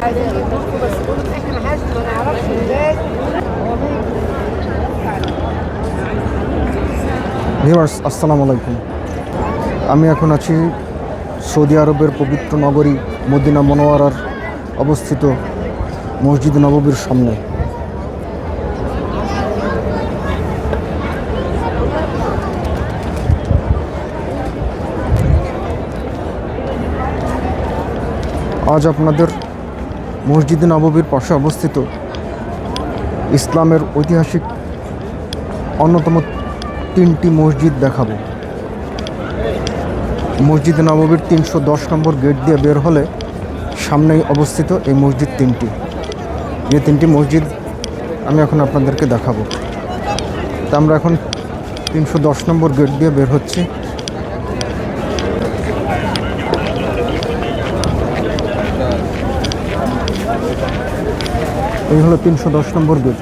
عايزين يدوكوا بس يقولوا احنا حاجه ما نعرفش ازاي. Viewers আসসালামু আলাইকুম। আমি এখন আছি সৌদি আরবের পবিত্র নগরী মদিনা মনোয়ারার অবস্থিত মসজিদ নববীর সামনে। আজ আপনাদের মসজিদ নববীর পাশে অবস্থিত ইসলামের ঐতিহাসিক অন্যতম 3টি মসজিদ দেখাবো। মসজিদ নববীর 310 নম্বর গেট দিয়ে বের হলে সামনেই অবস্থিত এই মসজিদ 3টি। যে 3টি মসজিদ আমি এখন আপনাদেরকে দেখাবো। তা আমরা এখন 310 নম্বর গেট দিয়ে বের হচ্ছি। এই হলো 310 নম্বর গেট।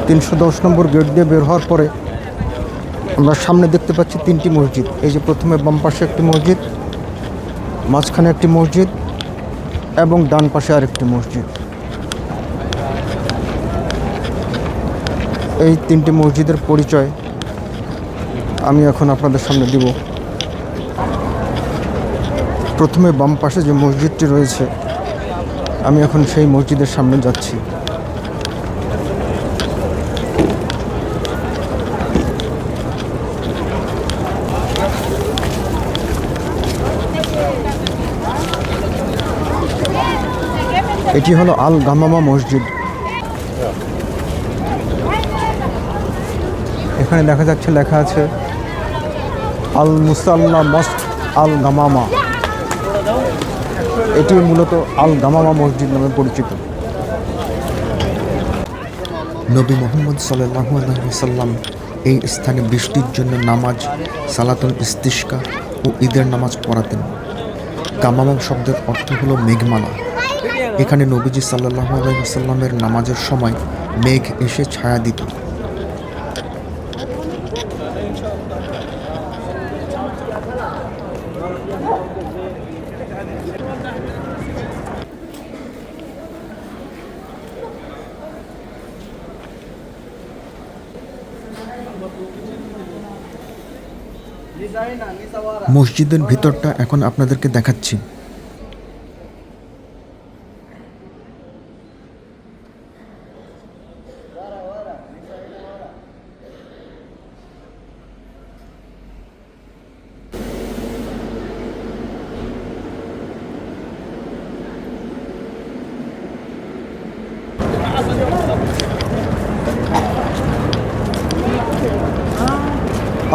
$310 নম্বর গেট দিয়ে বের হওয়ার পরে আমরা সামনে দেখতে পাচ্ছি 3টি মসজিদ। এই যে প্রথমে বাম পাশে একটি মসজিদ, মাঝখানে একটি মসজিদ এবং ডান পাশে আরেকটি মসজিদ। এই 3টি মসজিদের পরিচয় আমি এখন আপনাদের সামনে দিব। প্রথমে বাম পাশে যে মসজিদটি রয়েছে, আমি এখন সেই মসজিদের সামনে যাচ্ছি। এটি হলো আল গামামা মসজিদ। এখানে দেখা যাচ্ছে লেখা আছে আল মুসাল্লা মসজিদ আল গামামা। এটি মূলত আল গামামা মসজিদ নামে পরিচিত। নবী মুহাম্মদ সাল্লাল্লাহু আলাইহি ওয়াসাল্লাম এই স্থানে বৃষ্টির জন্য নামাজ, সালাতুল ইস্তিসকা ও ঈদের নামাজ পড়াতেন। গামামা শব্দের অর্থ হলো মেঘমালা। এখানে নবীজি সাল্লাল্লাহু আলাইহি ওয়াসাল্লামের নামাজের সময় মেঘ এসে ছায়া দিত। মসজিদের ভিতরটা এখন আপনাদেরকে দেখাচ্ছি।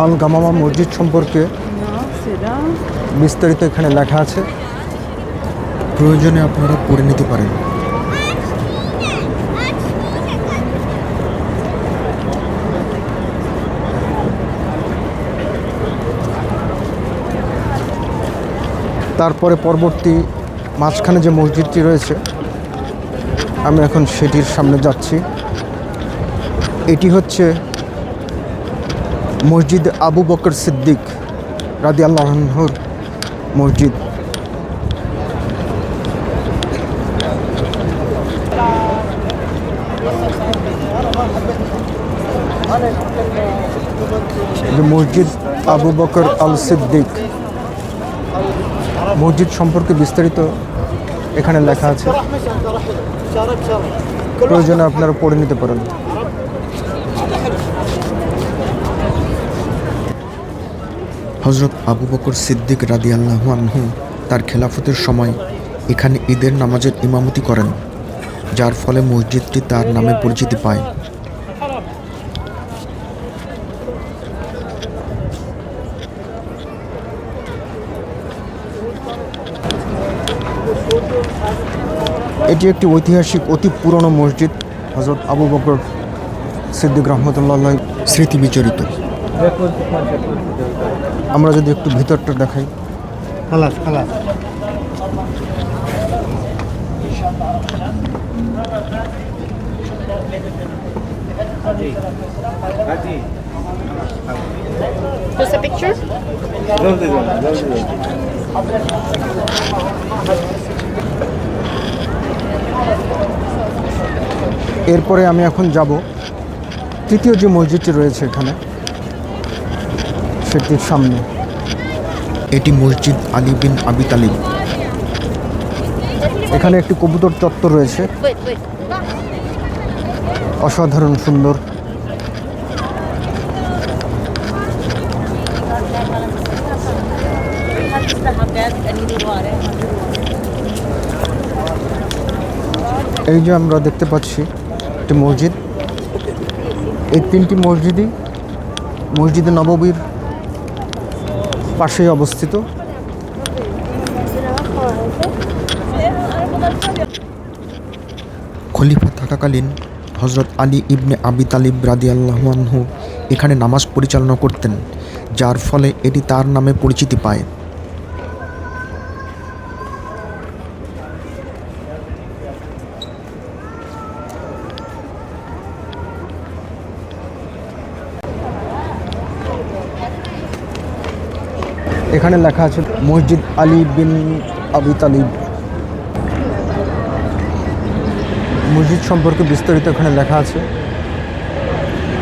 আল গামামা মসজিদ সম্পর্কে বিস্তারিত এখানে লেখা আছে, প্রয়োজনে আপনারা পড়ে নিতে পারেন। তারপরে পরবর্তী মাঝখানে যে মসজিদটি রয়েছে, আমি এখন সেটির সামনে যাচ্ছি। এটি হচ্ছে মসজিদ আবু বকর সিদ্দিক রাদিয়াল্লাহু আনহুর মসজিদ। মসজিদ আবু বকর আল সিদ্দিক মসজিদ সম্পর্কে বিস্তারিত এখানে লেখা আছে, প্রয়োজনে আপনারা পড়ে নিতে পারেন। হযরত আবু বকর সিদ্দিক রাদিয়াল্লাহু আনহু তার খেলাফতের সময় এখানে ঈদের নামাজের ইমামতি করেন, যার ফলে মসজিদটি তার নামে পরিচিতি পায়। এটি একটি ঐতিহাসিক অতি পুরনো মসজিদ, হযরত আবু বকর সিদ্দিক রহমতুল্লাহ স্মৃতি বিচরিত। আমরা যদি একটু ভিতরটা দেখাই। খালাস খালাস Just a picture? এরপরে আমি এখন যাব তৃতীয় যে মসজিদটি রয়েছে এখানে, সেটির সামনে। এটি মসজিদ আলী বিন আবি তালিব। এখানে একটি কবুতর চত্বর রয়েছে, Wait. অসাধারণ সুন্দর। এই যে আমরা দেখতে পাচ্ছি একটি মসজিদ। এই তিনটি মসজিদই মসজিদে নববীর পাশেই অবস্থিত। খলিফা থাকাকালীন হজরত আলী ইবনে আবি তালিব রাদিয়াল্লাহু আনহু এখানে নামাজ পরিচালনা করতেন, যার ফলে এটি তার নামে পরিচিতি পায়। এখানে লেখা আছে মসজিদ আলী বিন আবি তালিব। মসজিদ সম্পর্কে বিস্তারিত এখানে লেখা আছে,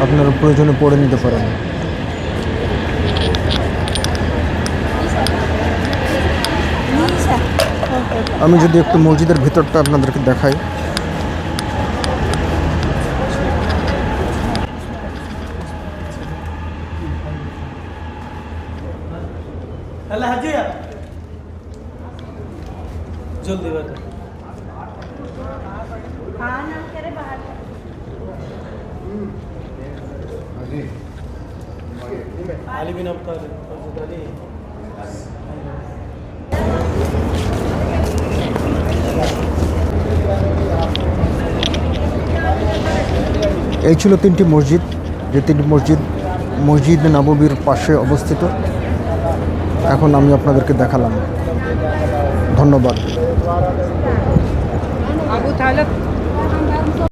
আপনারা প্রয়োজনে পড়ে নিতে পারেন। আমি যদি একটু মসজিদের ভিতরটা আপনাদেরকে দেখাই। هلا هدية جلدي بدأ علي بن ابي طالب مسجد علي এই ছিল তিনটি মসজিদ, যে তিনটি মসজিদ নববীর পাশে অবস্থিত। এখন আমি আপনাদেরকে দেখালাম। ধন্যবাদ। Abu Talib